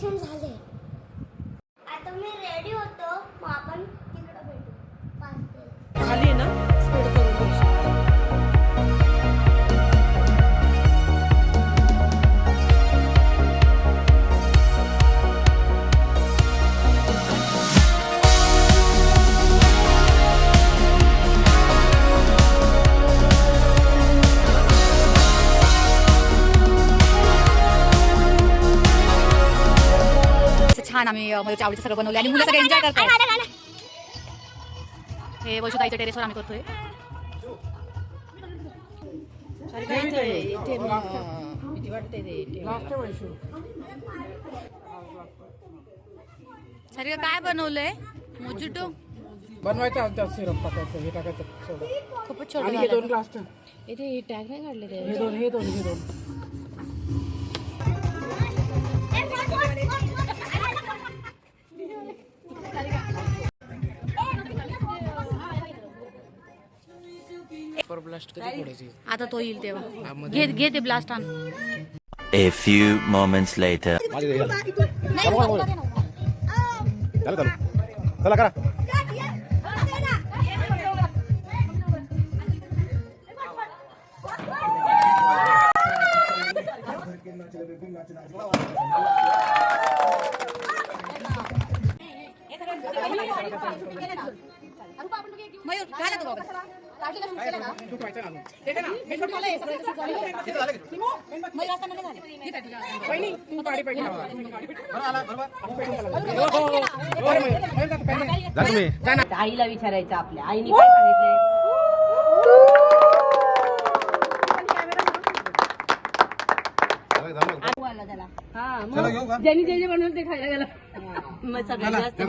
दर्शन झाले. आता मी रेडी होतो, मग आपण तिकडे भेटू. खाली ना स्पीड करून घ्यायची. छान आम्ही म्हणजे आवडीचं सगळं बनवलं आणि मुलं सगळे एन्जॉय करतात. हे वैशुताईच्या टेरेसवर आम्ही करतोय. सर काय बनवलंय? मोजिटो बनवायचं आमच्या सिरप टाकायचं, हे टाकायचं सोडा. खूपच आणि हे 2 ग्लास इथे टॅग नाही काढले ते. हे दोन ब्लास्ट कधी पडायची आता तो येईल तेव्हा घे ते ब्लास्ट आण. A few moments later. चला करा. मयूर घाला तो बाबा. आईला विचारायचं आपल्या आईने काय सांगितलंय. ज्यांनी जे बनवलं ते खायला गेला. मग सगळ्यात जास्त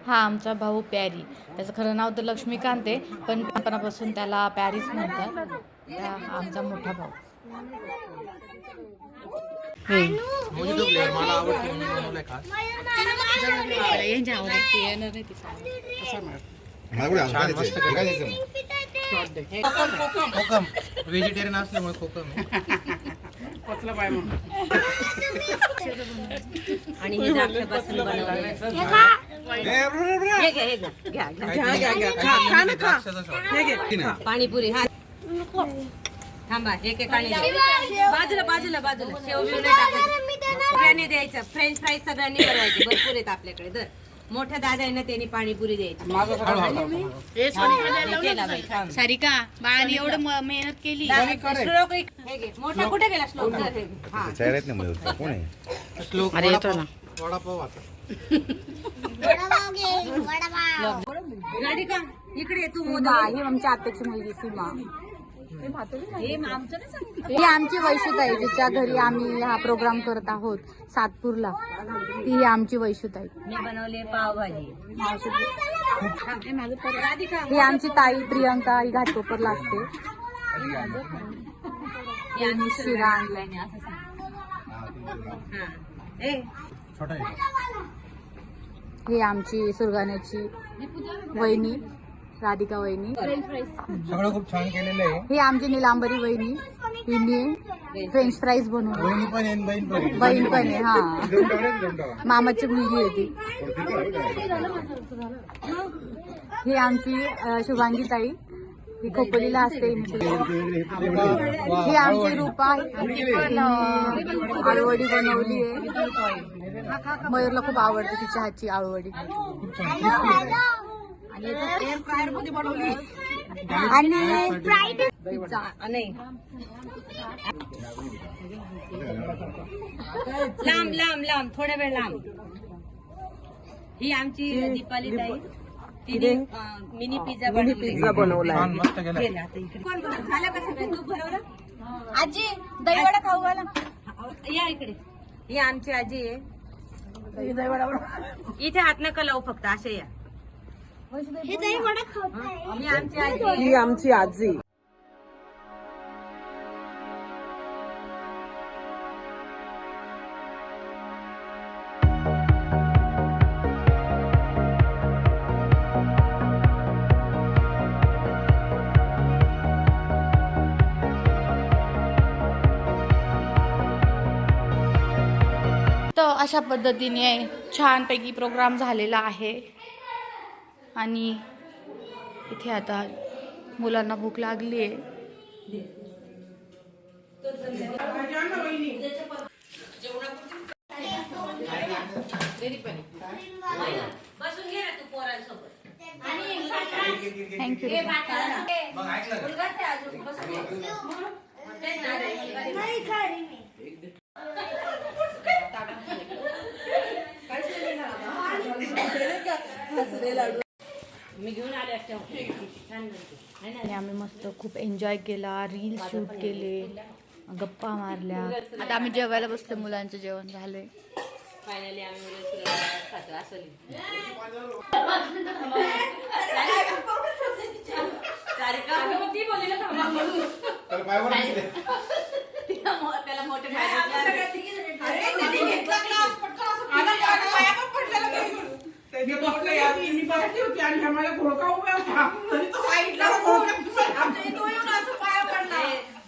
हा आमचा भाऊ प्यारी. त्याचं खरं नाव तर लक्ष्मीकांत आहे, पण लहानपणापासून त्याला पॅरिस म्हणतात. हा आमचा मोठा भाऊ. मला आवडते म्हणून बनवलंय खास. यांच्या आवडते येणार नाही तिचा. कोकम व्हेजिटेरियन असल्यामुळे कोकम पचलं पाय म्हणून. आणि हे द्राक्षापासून बनवलेलं. पाणीपुरी. हा थांबा एक बाजूला बाजूला बाजूला शेव बिव नाही टाकायचं. सगळ्यांनी द्यायचं. फ्रेंच फ्राईज सगळ्यांनी बनवायचे. भरपूर आहेत आपल्याकडे. तर मोठ्या दादा आहे ना त्यांनी पाणीपुरी द्यायची. सारिका बाळाने एवढं मेहनत केली. मोठा कुठे गेला श्लोक. अरे येतो ना. राधिका इकडे तू. ही आमच्या आत्याची मुलगी सीमा. ही आमची वैशुताई, जिच्या घरी आम्ही हा प्रोग्राम करत आहोत सातपूरला. ती आमची वैशुताई. मी बनवले पावभाजी. ही आमची ताई प्रियंका. ही घाटकोपरला असते. शिरा आणलाय. ही आमची सुरगाण्याची वहिनी राधिका वहिनी. सगळं खूप छान केलेलं आहे. ही आमची निलांबरी वहिनी. हिने फ्रेंच फ्राईज बनवले. बहीण पण आहे. हा मामाची मुलगी आहे ती. ही आमची शुभांगी ताई. ही खोपोलीला असते. ही आमची रूपा. आळूवडी बनवली आहे. मयूरला खूप आवडते तिच्या हातची आळूवडी. आणि पिझ्झा. लांब लांब लांब थोडा वेळ लांब. ही आमची दीपाली ताई. तिने मिनी पिझ्झा बनवला. कोण झालं का सगळं. तूप भरवलं. आजी दहीवडा खाऊ घाला. या इकडे. ही आमची आजी आहे. इथे हात नका लावू फक्त असे या. ही आमची आजी. अशा पद्धतीने छानपैकी प्रोग्राम झालेला आहे आणि इथे आता मुलांना भूक लागली आहे. बसून घे ना तू पोरांसोबत. थँक्यू. मी घेऊन आले असते. आणि आम्ही मस्त खूप एन्जॉय केला, रील शूट केले, गप्पा मारल्या. आता आम्ही जेवायला बसलो, मुलांचं जेवण झालंय. फायनली आम्ही खातो असं त्याला मोठे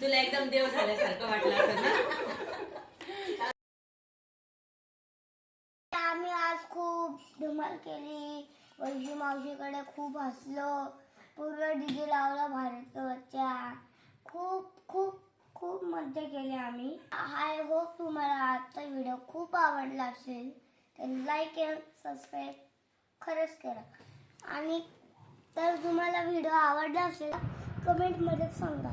तुला एकदम देव झाल्यासारखं वाटलं असं ना. आम्ही आज खूप धमाल केली. वैशी मावशीकडे खूप हसलो. पूर्ण डीजे लावला भारतच्या. खूप खूप खूप मजा केली आम्ही. आय होप तुम्हाला आजचा व्हिडिओ खूप आवडला असेल तर लाईक अँड सबस्क्राईब खरंच करा. आणि तर तुम्हाला व्हिडिओ आवडला असेल कमेंटमध्ये सांगा.